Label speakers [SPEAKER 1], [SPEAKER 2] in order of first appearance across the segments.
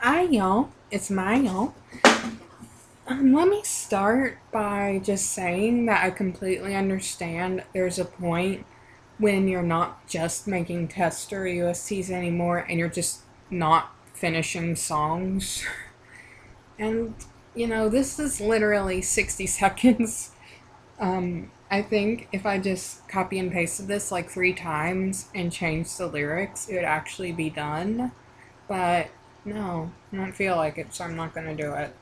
[SPEAKER 1] Hi y'all, it's Maya. Let me start by just saying that I completely understand there's a point when you're not just making tests or USTs anymore and you're just not finishing songs. And, this is literally 60 seconds. I think if I just copy and pasted this like 3 times and changed the lyrics, it would actually be done. But no, I don't feel like it, so I'm not gonna do it.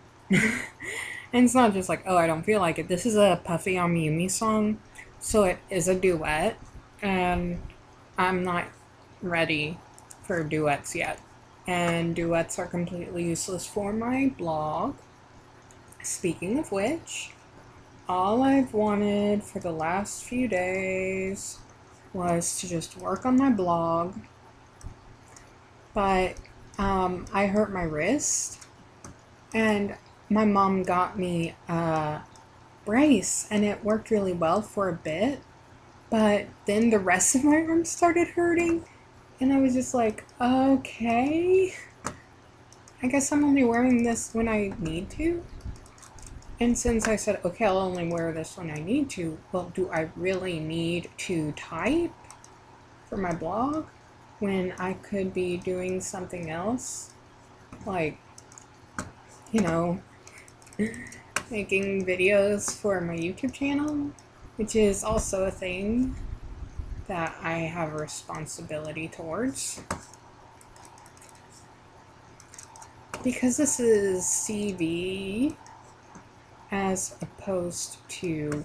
[SPEAKER 1] And it's not just like, oh, I don't feel like it. This is a Puffy AmiYumi song, so it is a duet, and I'm not ready for duets yet. And duets are completely useless for my blog. Speaking of which, all I've wanted for the last few days was to just work on my blog, but I hurt my wrist, and my mom got me a brace, and it worked really well for a bit, but then the rest of my arm started hurting, and I was just like, okay, I guess I'm only wearing this when I need to. And since I said, okay, I'll only wear this when I need to, well, do I really need to type for my blog when I could be doing something else? Like, you know, making videos for my YouTube channel, which is also a thing that I have a responsibility towards. Because this is CV as opposed to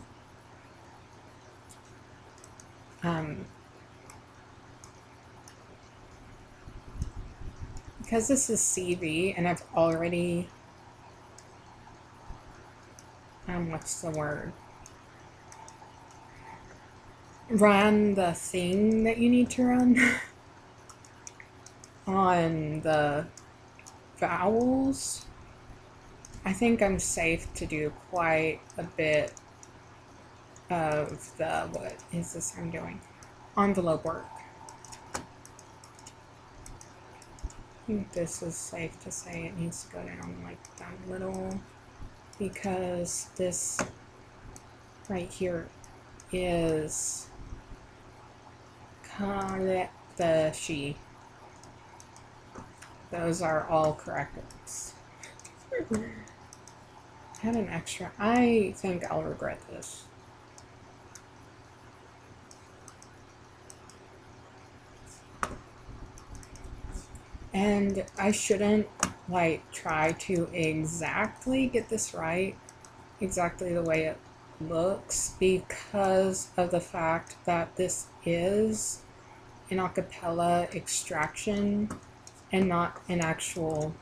[SPEAKER 1] because this is CV and I've already what's the word? Run the thing that you need to run on the vowels. I think I'm safe to do quite a bit of the, what is this I'm doing? Envelope work. I think this is safe to say it needs to go down like that little, because this right here is the she. Those are all correct ones. I had an extra. I think I'll regret this. And I shouldn't like try to exactly get this right, exactly the way it looks, because of the fact that this is an acapella extraction and not an actual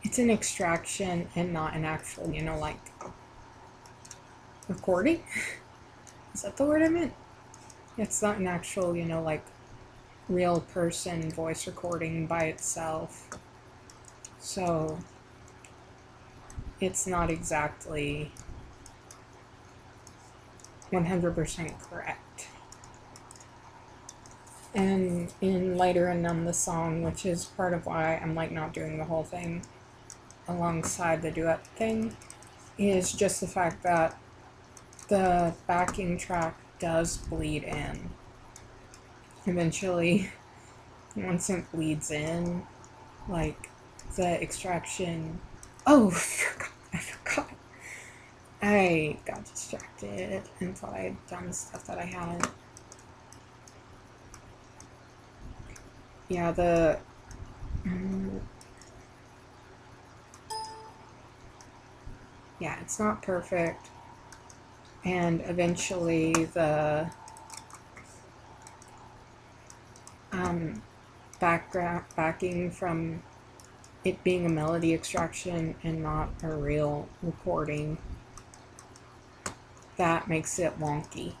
[SPEAKER 1] it's an extraction and not an actual, like recording. Is that the word I meant? It's not an actual, like real person voice recording by itself. So it's not exactly 100% correct. And in Later and Numb the Song, which is part of why I'm like not doing the whole thing alongside the duet thing, is just the fact that the backing track does bleed in. Eventually, once it bleeds in, like the extraction. Oh, I forgot. I got distracted and thought I had done stuff that I hadn't. Yeah, yeah, it's not perfect. And eventually the backing from it being a melody extraction and not a real recording, that makes it wonky.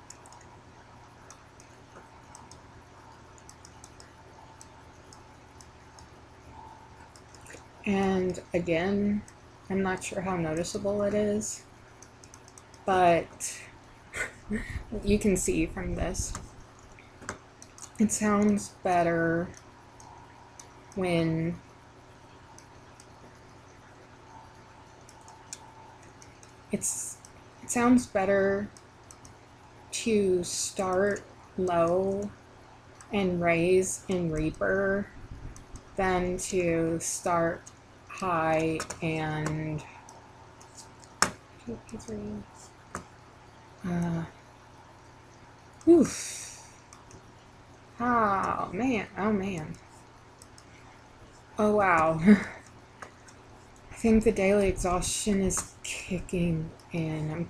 [SPEAKER 1] And again, I'm not sure how noticeable it is, but you can see from this. it sounds better when it sounds better to start low and raise in Reaper than to start high and oof. Oh man, oh man. Oh wow. I think the daily exhaustion is kicking in.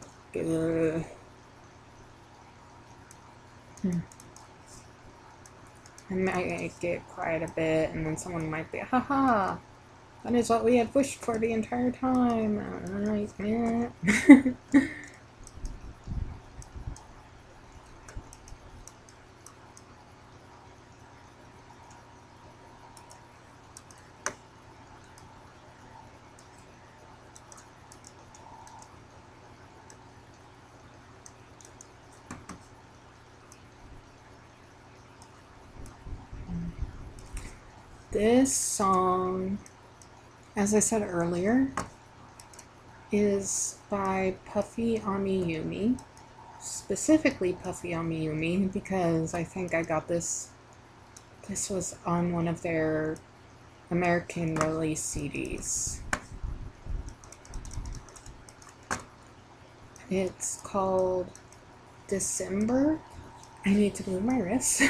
[SPEAKER 1] I might get quiet a bit, and then someone might be, haha, that is what we had wished for the entire time. Alright, yeah. This song, as I said earlier, is by Puffy AmiYumi. Specifically Puffy AmiYumi, because I think I got this was on one of their American release CDs. It's called December. I need to move my wrist.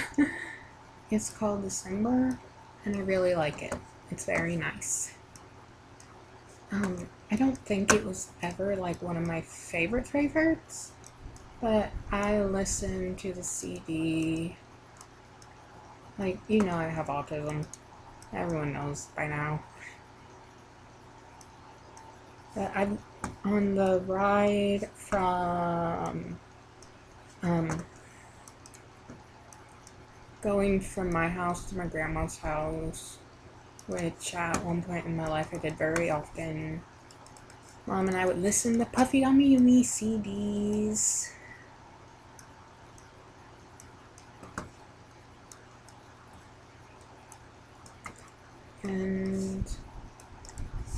[SPEAKER 1] It's called December, and I really like it. It's very nice. I don't think it was ever like one of my favorites, but I listened to the CD. Like, you know, I have autism. Everyone knows by now. But I'm on the ride from going from my house to my grandma's house, which at one point in my life I did very often. Mom and I would listen to Puffy AmiYumi CDs. And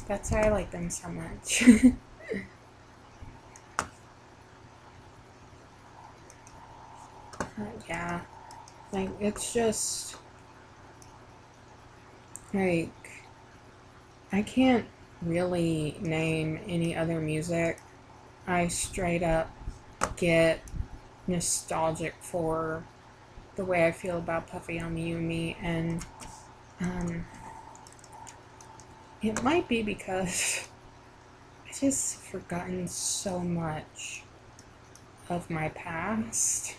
[SPEAKER 1] that's why I like them so much. Yeah, like, it's just, like, I can't really name any other music I straight up get nostalgic for the way I feel about Puffy AmiYumi, and it might be because I just forgotten so much of my past.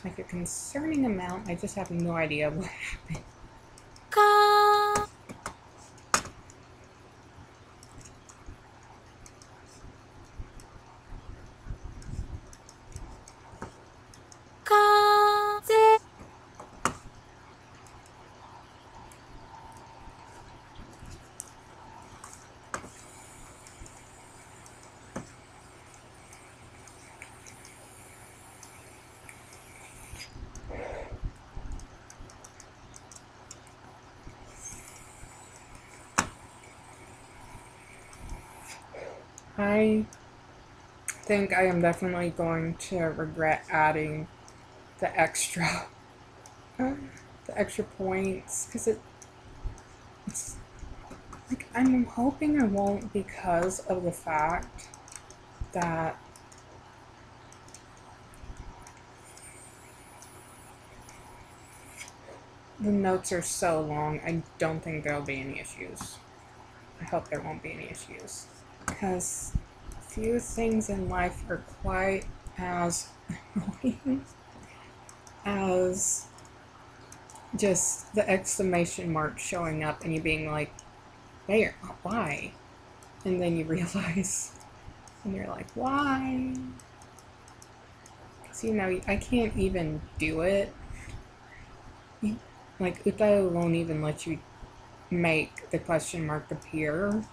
[SPEAKER 1] Like a concerning amount. I just have no idea what happened. I think I am definitely going to regret adding the extra points, because it's like, I'm hoping I won't, because of the fact that the notes are so long. I don't think there'll be any issues. I hope there won't be any issues, because few things in life are quite as annoying as just the exclamation mark showing up and you being like, where, why? And then you realize, and you're like, why? Because, you know, I can't even do it. Like, UTAU won't even let you make the question mark appear.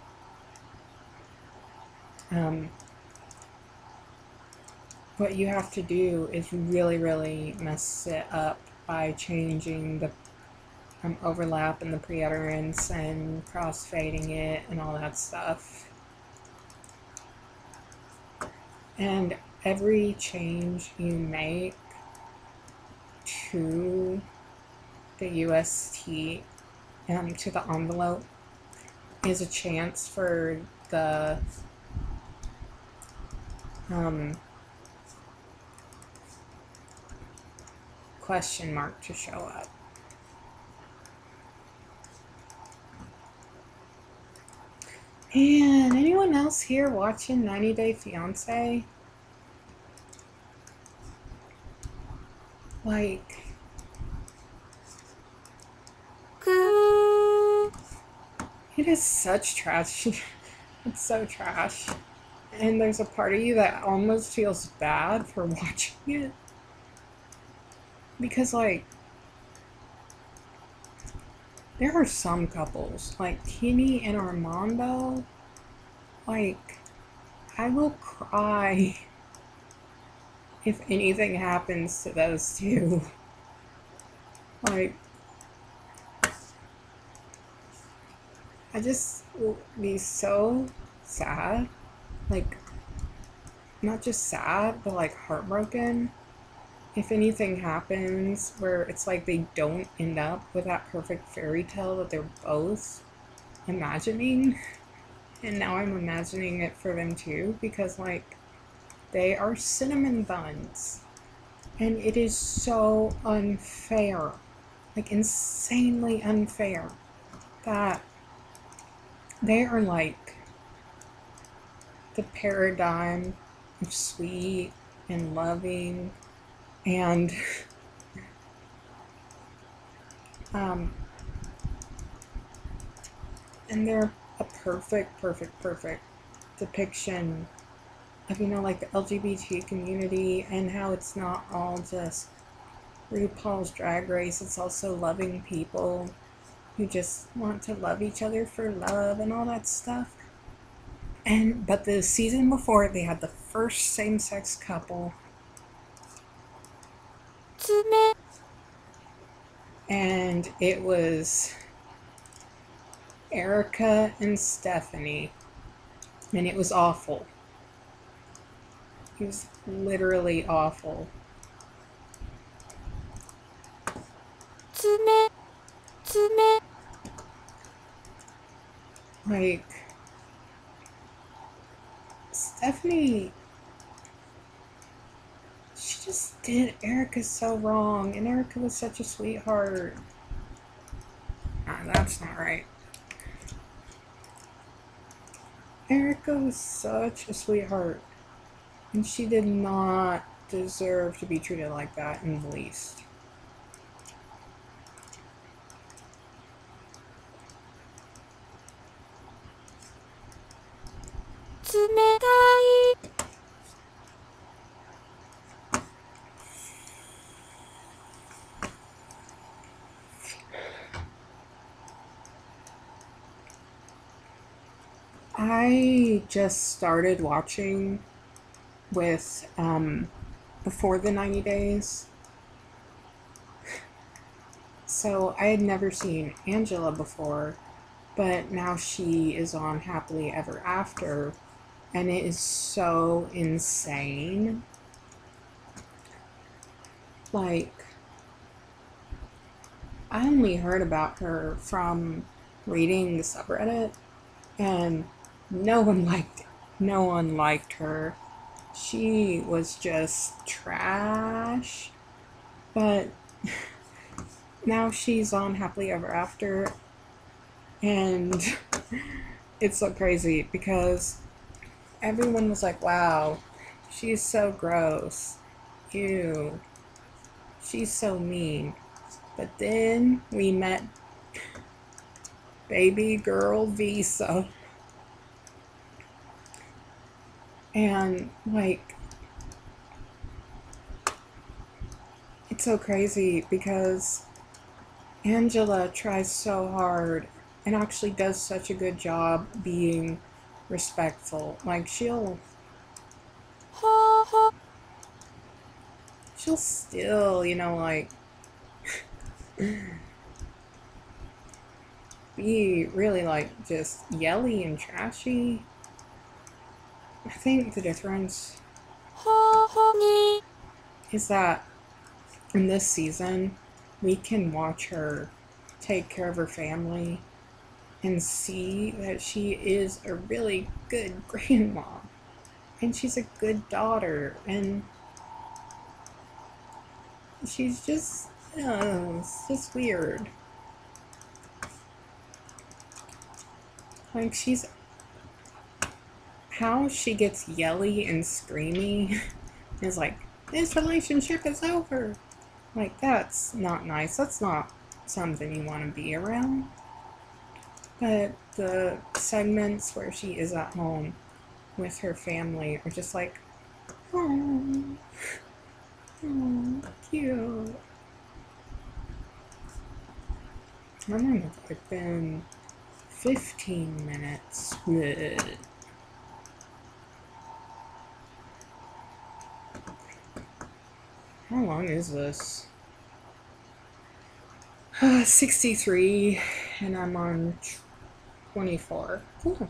[SPEAKER 1] What you have to do is really, really mess it up by changing the overlap and the pre-utterance and crossfading it and all that stuff. And every change you make to the UST, to the envelope, is a chance for the question mark to show up. And anyone else here watching 90 Day Fiancé? Like, it is such trash. It's so trash. And there's a part of you that almost feels bad for watching it. Because, like, there are some couples, like Kimi and Armando, like, I will cry if anything happens to those two. Like, I just will be so sad. Like, not just sad, but like heartbroken if anything happens where it's like they don't end up with that perfect fairy tale that they're both imagining. And now I'm imagining it for them too, because like they are cinnamon buns. And it is so unfair, like insanely unfair, that they are like the paradigm of sweet and loving and and they're a perfect depiction of, you know, like the LGBT community, and how it's not all just RuPaul's Drag Race, it's also loving people who just want to love each other for love and all that stuff. But the season before, they had the first same-sex couple, and it was Erica and Stephanie, and it was awful. It was literally awful. Like, Stephanie, she just did Erica so wrong, and Erica was such a sweetheart. Nah, that's not right. Erica was such a sweetheart, and she did not deserve to be treated like that in the least. I just started watching with before the 90 days. So I had never seen Angela before, but now she is on Happily Ever After, and it is so insane. Like, I only heard about her from reading the subreddit, and no one liked her. She was just trash. But now she's on Happily Ever After, and it's so crazy because everyone was like, wow, she's so gross. Ew. She's so mean. But then we met baby girl Visa. And, like, it's so crazy because Angela tries so hard and actually does such a good job being respectful. Like she'll still, like be really like just yelly and trashy. I think the difference is that in this season we can watch her take care of her family and see that she is a really good grandma and she's a good daughter and she's just it's just weird. Like she's how she gets yelly and screamy is like, this relationship is over. Like, that's not nice. That's not something you want to be around. But the segments where she is at home with her family are just like, oh, oh, cute. I don't know if it's been 15 minutes. Bleh. How long is this? 63, and I'm on 24. Cool.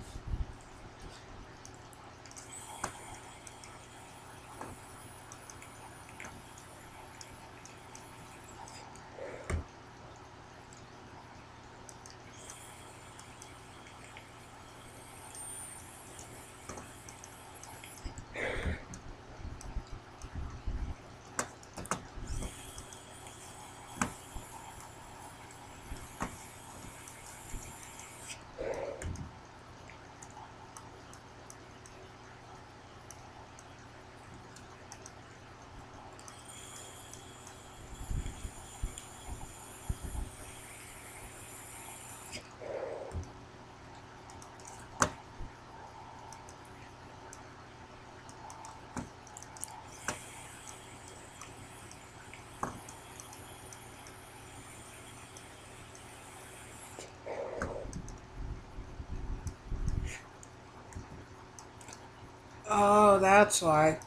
[SPEAKER 1] Oh, that's why.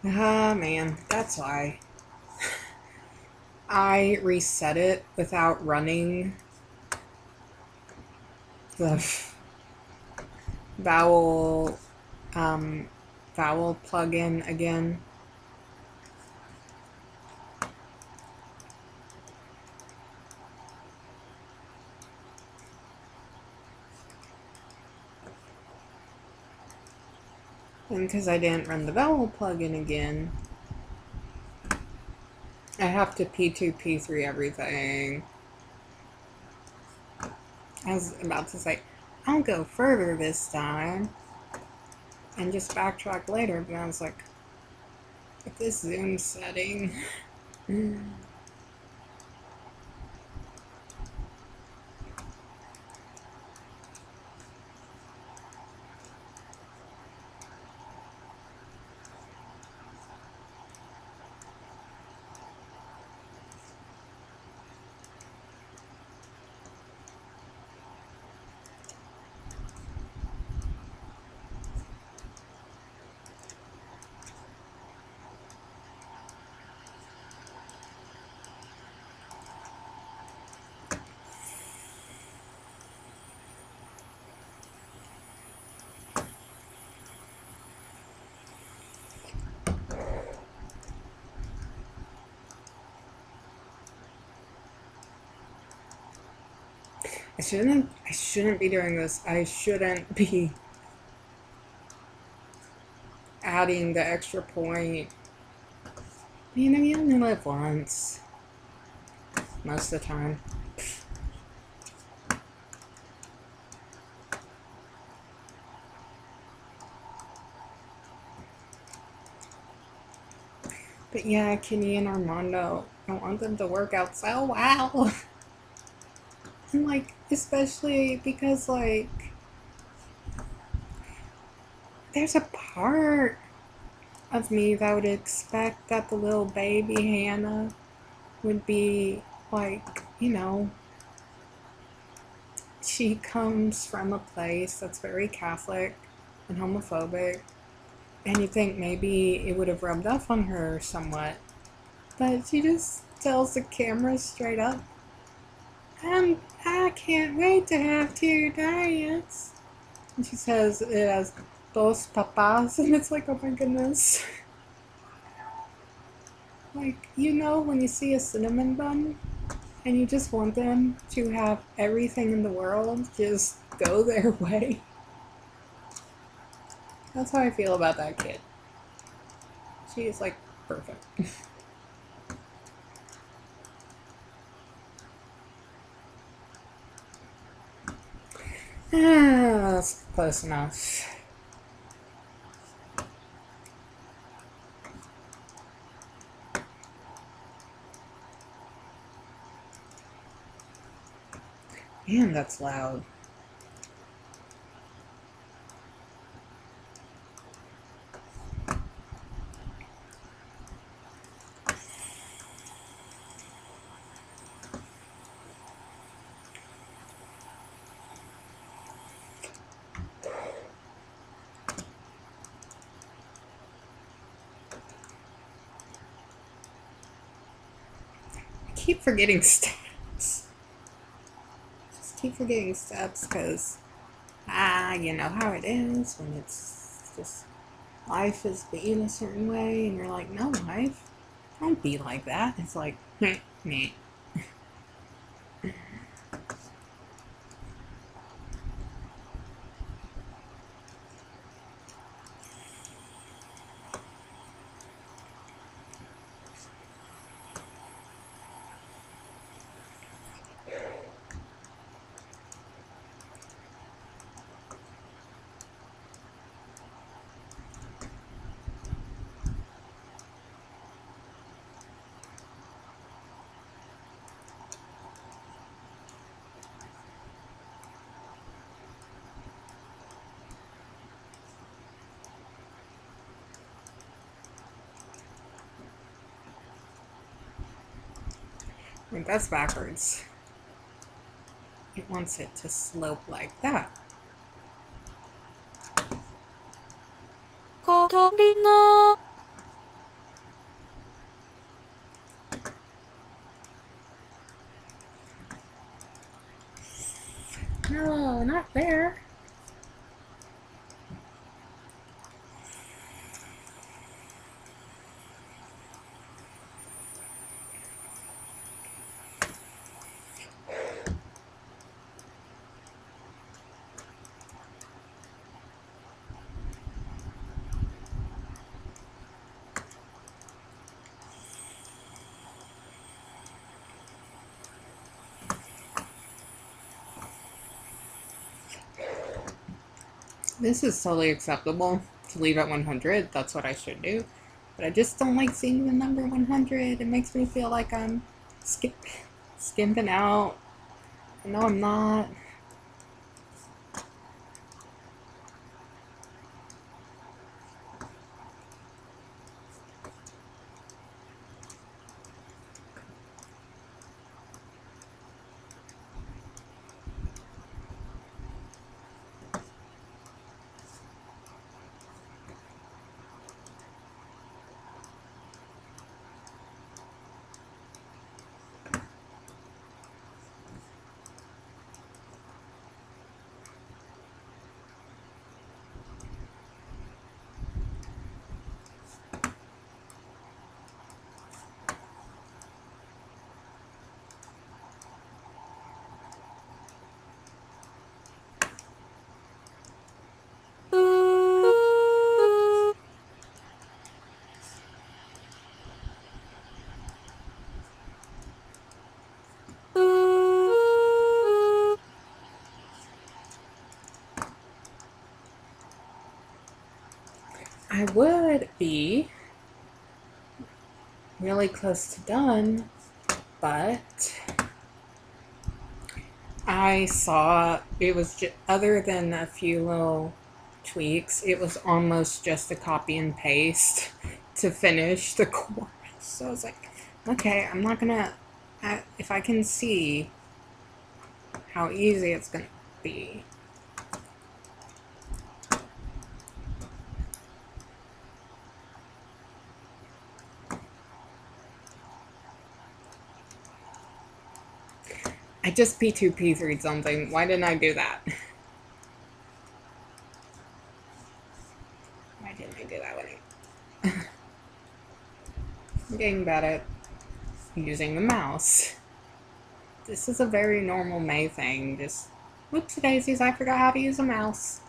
[SPEAKER 1] Ah, man, that's why. I reset it without running the vowel um, vowel plugin again. And because I didn't run the vowel plugin again, I have to P2, P3 everything. I was about to say, I'll go further this time and just backtrack later, but I was like, with this Zoom setting. I shouldn't be doing this. I shouldn't be adding the extra point. You only live once. Most of the time. But yeah, Kenny and Armando, I want them to work out so well. And like, especially because like, there's a part of me that would expect that the little baby Hannah would be like you know, she comes from a place that's very Catholic and homophobic, and you think maybe it would have rubbed off on her somewhat, but she just tells the camera straight up, I can't wait to have two diets. And she says it has dos papas, and it's like, oh my goodness. Like, you know, when you see a cinnamon bun and you just want them to have everything in the world just go their way. That's how I feel about that kid. She is like perfect. That's close enough. Man, that's loud. I keep forgetting steps. Just keep forgetting steps because, you know how it is when it's just life is being a certain way and you're like, no, life, don't be like that. It's like, me. Like, that's backwards. It wants it to slope like that. No, not there. This is totally acceptable to leave at 100. That's what I should do. But I just don't like seeing the number 100. It makes me feel like I'm skimping out. No, I'm not. I would be really close to done, but I saw it was just, other than a few little tweaks, it was almost just a copy and paste to finish the course. So I was like, okay, I'm not gonna if I can see how easy it's going to be. I just P2, P3'd something. Why didn't I do that? Why didn't I do that one? I'm getting bad at using the mouse. This is a very normal May thing. Just, whoopsie daisies, I forgot how to use a mouse.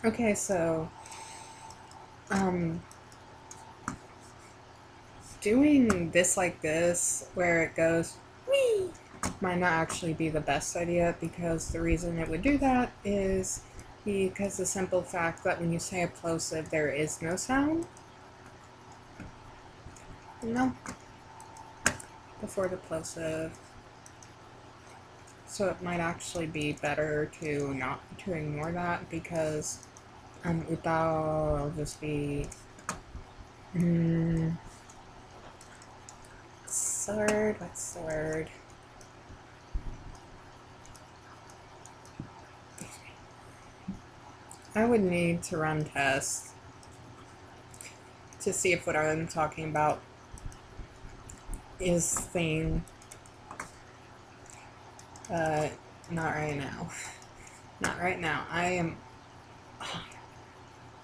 [SPEAKER 1] Okay, so, doing this like this, where it goes, whee, might not actually be the best idea, because the reason it would do that is because the simple fact that when you say a plosive, there is no sound. No. Before the plosive. So it might actually be better to not to ignore that, because UTAU will just be what's the word? I would need to run tests to see if what I'm talking about is thing. Not right now. Not right now. I am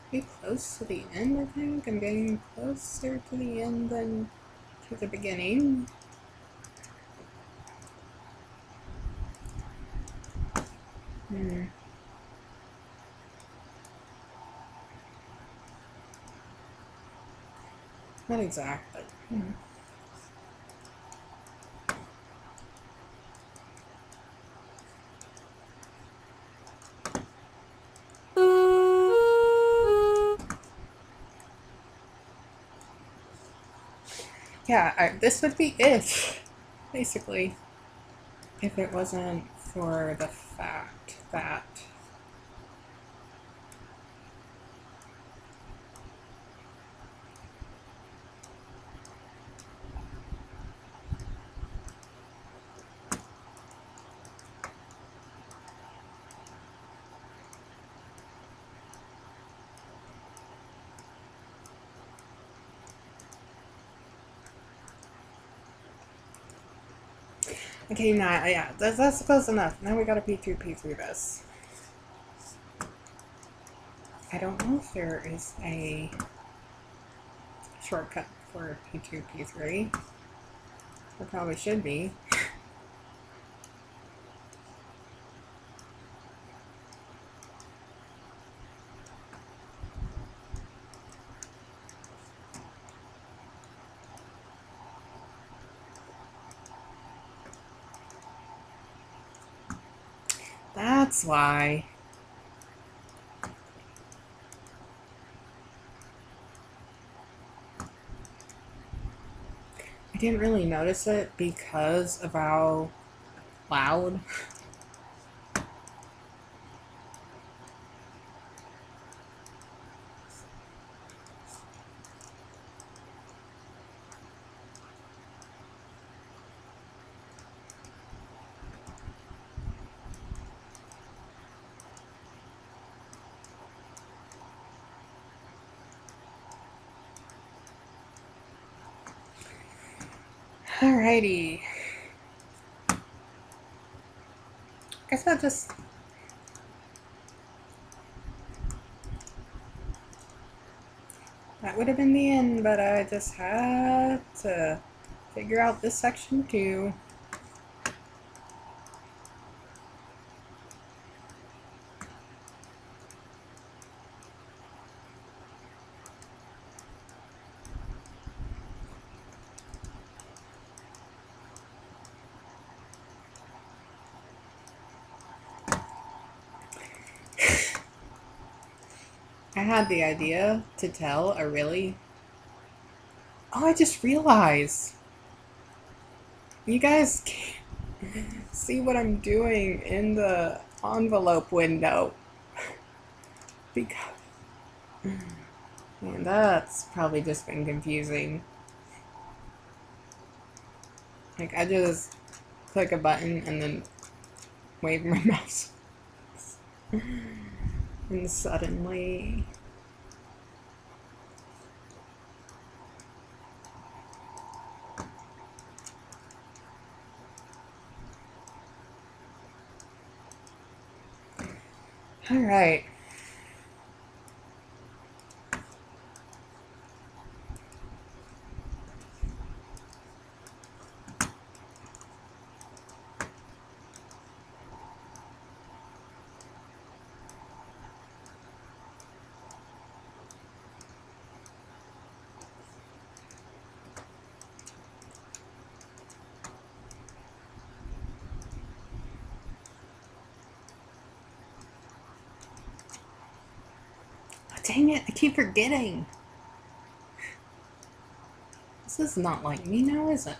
[SPEAKER 1] pretty close to the end, I think. I'm getting closer to the end than to the beginning. Not exactly. Yeah, this would be it, basically, if it wasn't for the fact that okay, nah, yeah, that's close enough. Now we gotta P2, P3 this. I don't know if there is a shortcut for P2, P3. There probably should be. That's why. I didn't really notice it because of how loud. Alrighty. Guess that would have been the end, but I just had to figure out this section too. I had the idea to tell a really... Oh, I just realized. You guys can't see what I'm doing in the envelope window. Because... Man, that's probably just been confusing. Like, I just click a button and then wave my mouse. And suddenly... Alright. Dang it, I keep forgetting. This is not like me now, is it?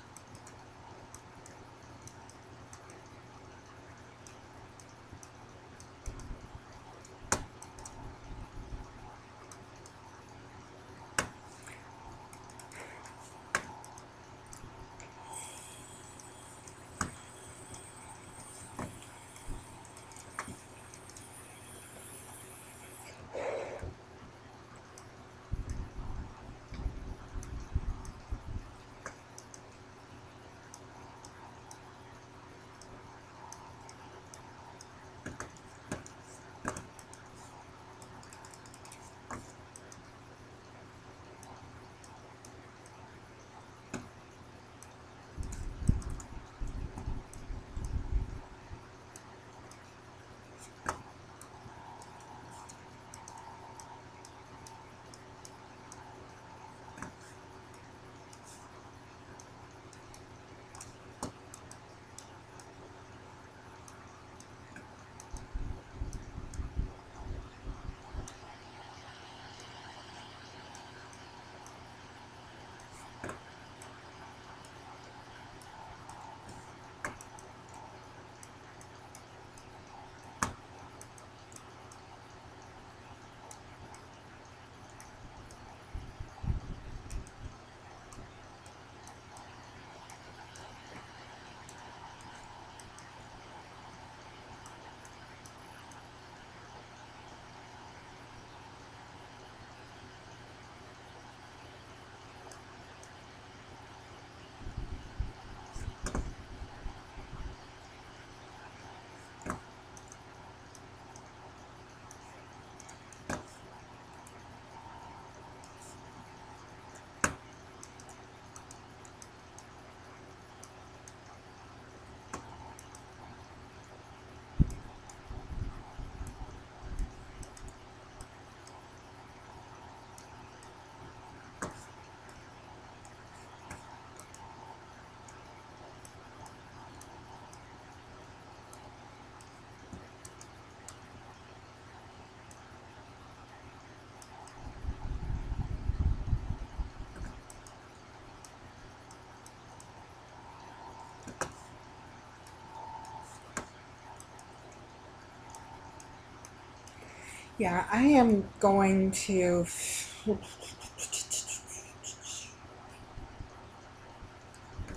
[SPEAKER 1] Yeah, I am going to.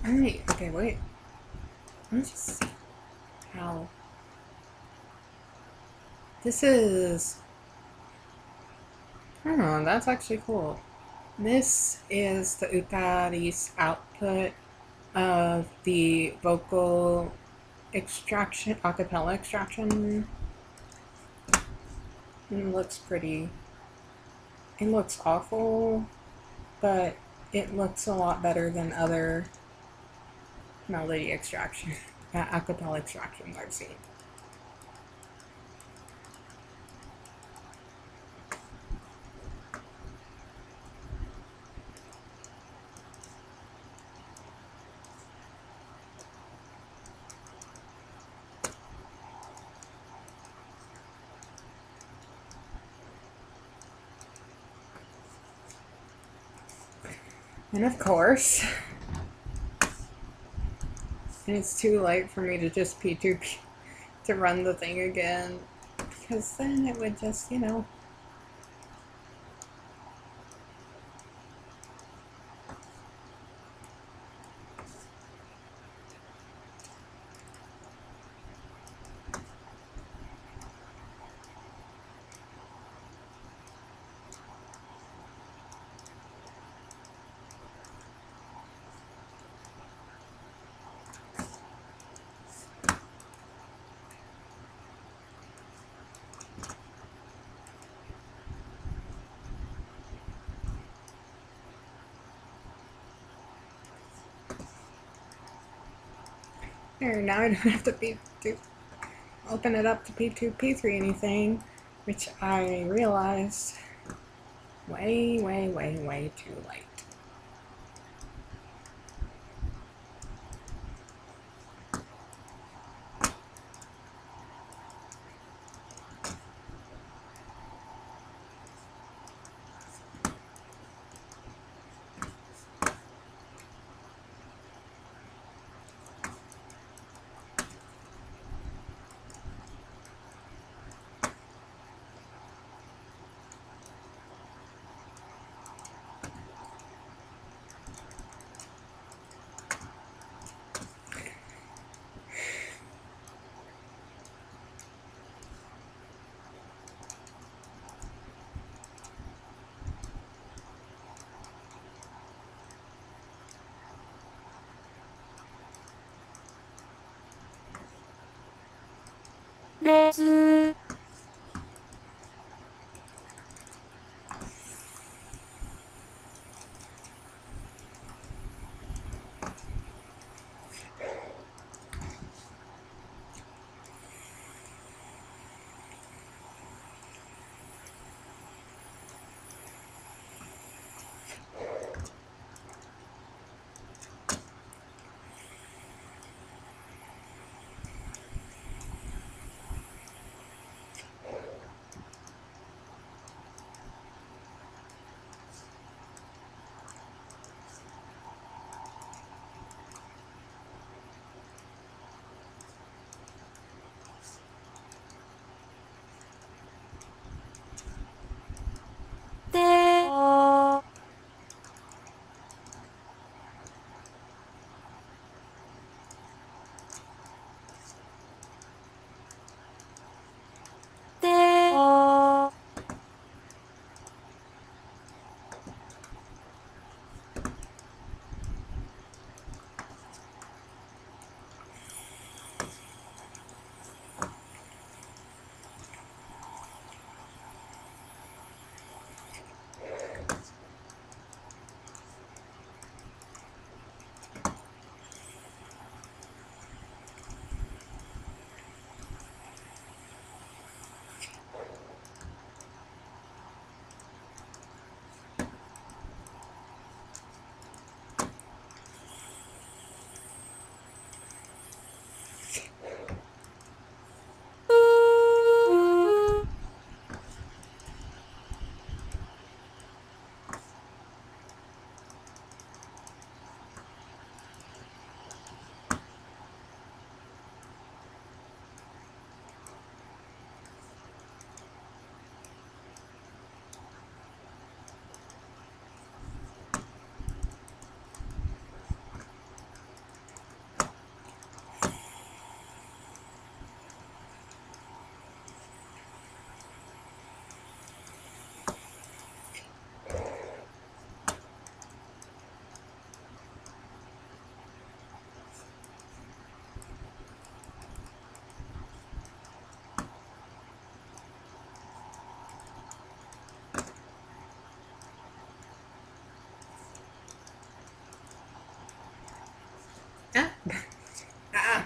[SPEAKER 1] Alright, okay, wait. Let's just see how. This is. I don't know, that's actually cool. This is the UTAU's output of the vocal extraction, acapella extraction. It looks pretty. It looks awful, but it looks a lot better than other melody extraction, acapella extractions I've seen. And of course, and it's too late for me to just P2P to run the thing again, because then it would just, you know. There, now I don't have to P2 open it up to P2, P3 anything, which I realized way, way, way, way too late.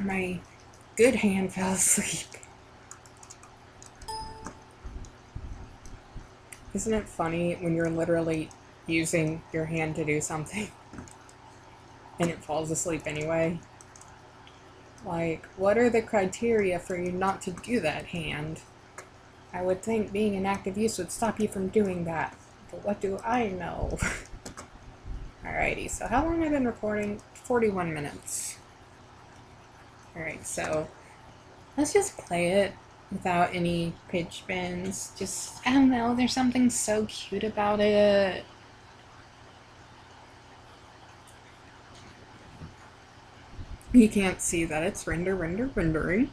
[SPEAKER 1] my good hand fell asleep. Isn't it funny when you're literally using your hand to do something and it falls asleep anyway? Like, what are the criteria for you not to do that hand? I would think being in active use would stop you from doing that. But what do I know? Alrighty, so how long have I been recording? 41 minutes. Alright, so let's just play it without any pitch bends. Just, I don't know, there's something so cute about it. You can't see that it's rendering.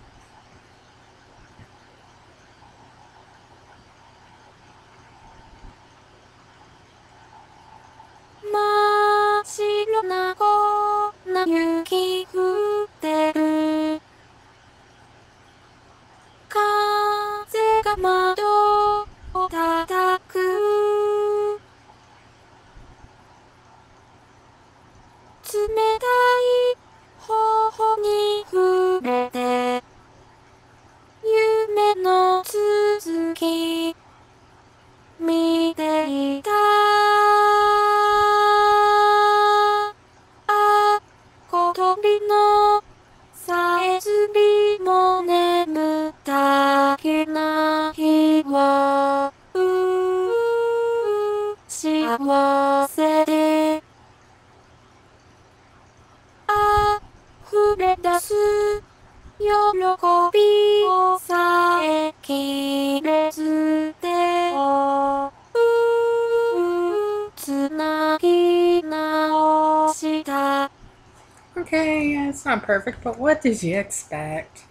[SPEAKER 1] Okay, yeah, it's not perfect, but what did you expect?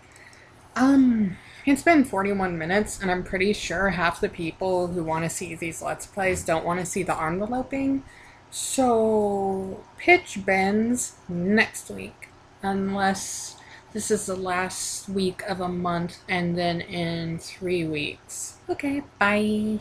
[SPEAKER 1] It's been 41 minutes, and I'm pretty sure half the people who want to see these Let's Plays don't want to see the enveloping. So, pitch bends next week, unless this is the last week of a month, and then in 3 weeks. Okay, bye.